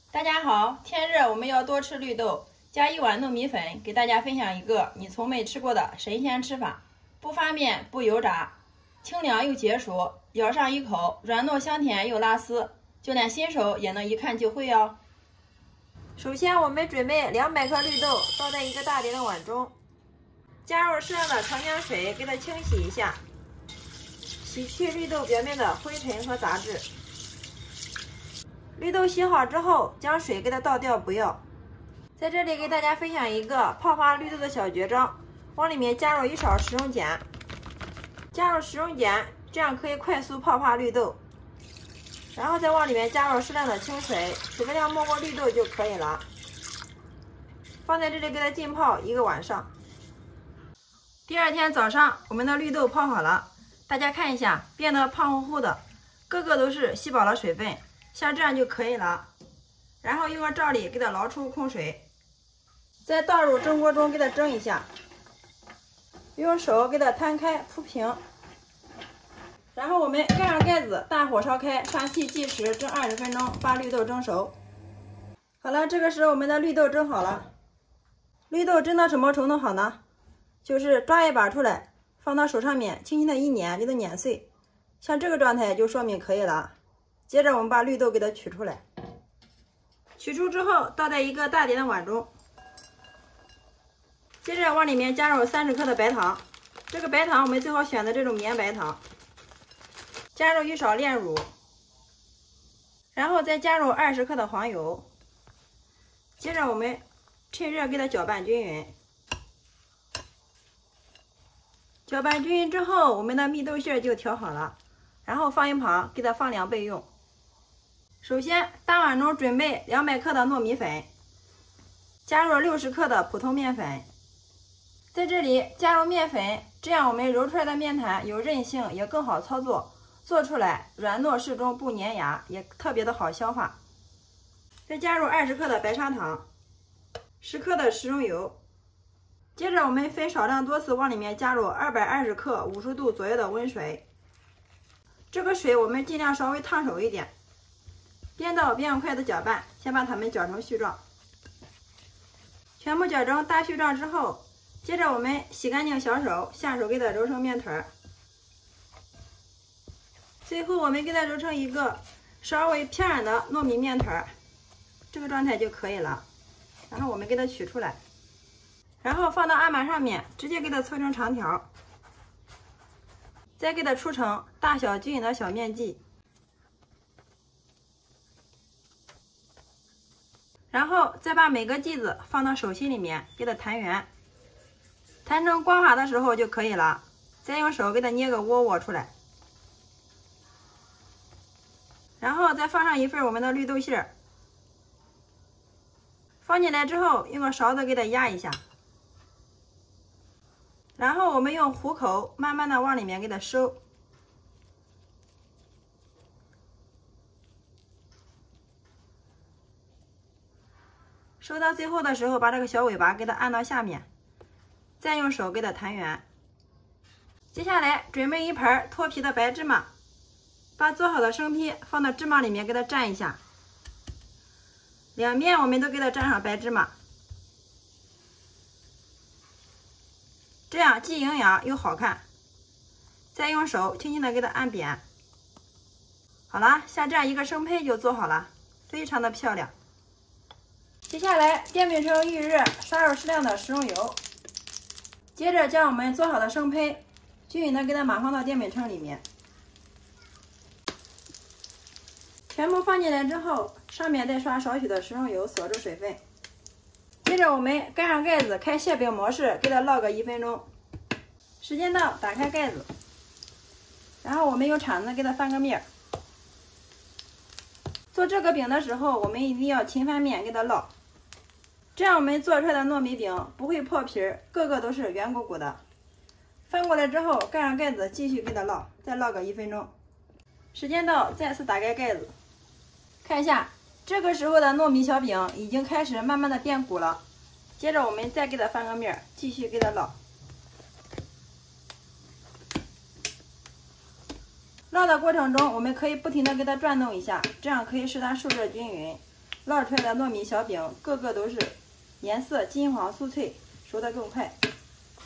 大家好，天热我们要多吃绿豆，加1碗糯米粉，给大家分享一个你从没吃过的神仙吃法，不发面不油炸，清凉又解暑，咬上一口软糯香甜又拉丝，就连新手也能一看就会哦。首先我们准备200克绿豆，倒在一个大点的碗中，加入适量的长江水，给它清洗一下，洗去绿豆表面的灰尘和杂质。绿豆洗好之后，将水给它倒掉不要。在这里给大家分享一个泡发绿豆的小绝招，往里面加入1勺食用碱，加入食用碱，这样可以快速泡发绿豆。然后再往里面加入适量的清水，水分量没过绿豆就可以了。放在这里给它浸泡1个晚上。第二天早上，我们的绿豆泡好了，大家看一下，变得胖乎乎的，个个都是吸饱了水分。像这样就可以了，然后用个罩里给它捞出空水，再倒入蒸锅中给它蒸一下，用手给它摊开铺平，然后我们盖上盖子，大火烧开，上气计时蒸20分钟，把绿豆蒸熟。好了，这个时候我们的绿豆蒸好了。绿豆蒸到什么程度好呢？就是抓一把出来，放到手上面，轻轻的一碾就能碾碎，像这个状态就说明可以了。接着我们把绿豆给它取出来，取出之后倒在一个大点的碗中，接着往里面加入30克的白糖，这个白糖我们最好选择这种绵白糖，加入1勺炼乳，然后再加入20克的黄油，接着我们趁热给它搅拌均匀。搅拌均匀之后，我们的蜜豆馅就调好了，然后放一旁，给它放凉备用。首先，大碗中准备200克的糯米粉，加入60克的普通面粉，在这里加入面粉，这样我们揉出来的面团有韧性，也更好操作，做出来软糯适中，不粘牙，也特别的好消化。再加入20克的白砂糖，10克的食用油，接着我们分少量多次往里面加入220克50度左右的温水，这个水我们尽量稍微烫手一点。边倒边用筷子搅拌，先把它们搅成絮状。全部搅成大絮状之后，接着我们洗干净小手，下手给它揉成面团。最后我们给它揉成一个稍微偏软的糯米面团，这个状态就可以了。然后我们给它取出来，然后放到案板上面，直接给它搓成长条，再给它出成大小均匀的小面剂。然后再把每个剂子放到手心里面，给它弹圆，弹成光滑的时候就可以了。再用手给它捏个窝窝出来，然后再放上一份我们的绿豆馅儿，放进来之后用个勺子给它压一下，然后我们用虎口慢慢的往里面给它收。收到最后的时候，把这个小尾巴给它按到下面，再用手给它弹圆。接下来准备一盘脱皮的白芝麻，把做好的生坯放到芝麻里面给它蘸一下，两面我们都给它蘸上白芝麻，这样既营养又好看。再用手轻轻的给它按扁。好了，像这样一个生坯就做好了，非常的漂亮。接下来电饼铛预热，刷入适量的食用油，接着将我们做好的生坯均匀的给它码放到电饼铛里面，全部放进来之后，上面再刷少许的食用油锁住水分。接着我们盖上盖子，开馅饼模式，给它烙个1分钟。时间到，打开盖子，然后我们用铲子给它翻个面。做这个饼的时候，我们一定要勤翻面给它烙，这样我们做出来的糯米饼不会破皮，个个都是圆鼓鼓的。翻过来之后，盖上盖子，继续给它烙，再烙个1分钟。时间到，再次打开盖子，看一下，这个时候的糯米小饼已经开始慢慢的变鼓了。接着我们再给它翻个面，继续给它烙。烙的过程中，我们可以不停的给它转动一下，这样可以使它受热均匀。烙出来的糯米小饼个个都是颜色金黄酥脆，熟得更快。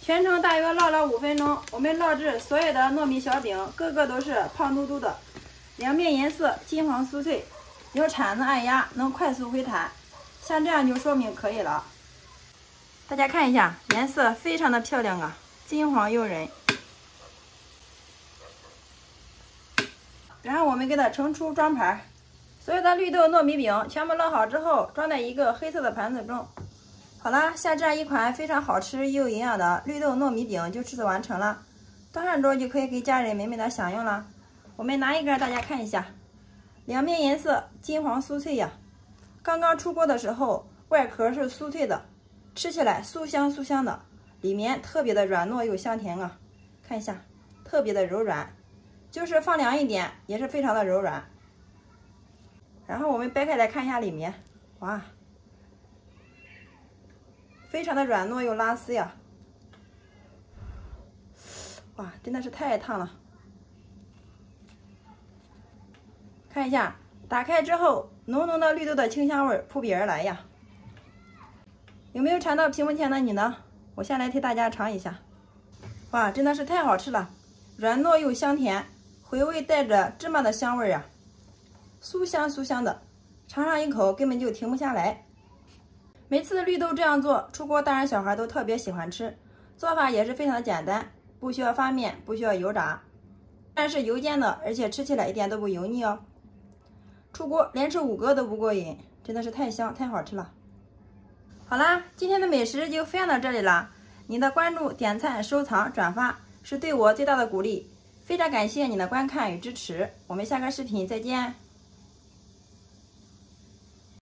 全程大约烙了5分钟，我们烙制所有的糯米小饼个个都是胖嘟嘟的，两面颜色金黄酥脆，用铲子按压能快速回弹，像这样就说明可以了。大家看一下，颜色非常的漂亮啊，金黄诱人。然后我们给它盛出装盘，所有的绿豆糯米饼全部烙好之后，装在一个黑色的盘子中。好啦，像这样一款非常好吃又营养的绿豆糯米饼就制作完成了，端上桌就可以给家人美美的享用了。我们拿一个大家看一下，两面颜色金黄酥脆呀，刚刚出锅的时候外壳是酥脆的，吃起来酥香酥香的，里面特别的软糯又香甜啊，看一下，特别的柔软，就是放凉一点也是非常的柔软。然后我们掰开来看一下里面，哇，非常的软糯又拉丝呀，哇，真的是太烫了。看一下，打开之后浓浓的绿豆的清香味扑鼻而来呀。有没有尝到屏幕前的你呢？我先来替大家尝一下。哇，真的是太好吃了，软糯又香甜，回味带着芝麻的香味呀，酥香酥香的，尝上一口根本就停不下来。每次绿豆这样做，出锅大人小孩都特别喜欢吃，做法也是非常的简单，不需要发面，不需要油炸，但是油煎的，而且吃起来一点都不油腻哦。出锅连吃5个都不过瘾，真的是太香太好吃了。好啦，今天的美食就分享到这里啦，你的关注、点赞、收藏、转发是对我最大的鼓励，非常感谢你的观看与支持，我们下个视频再见。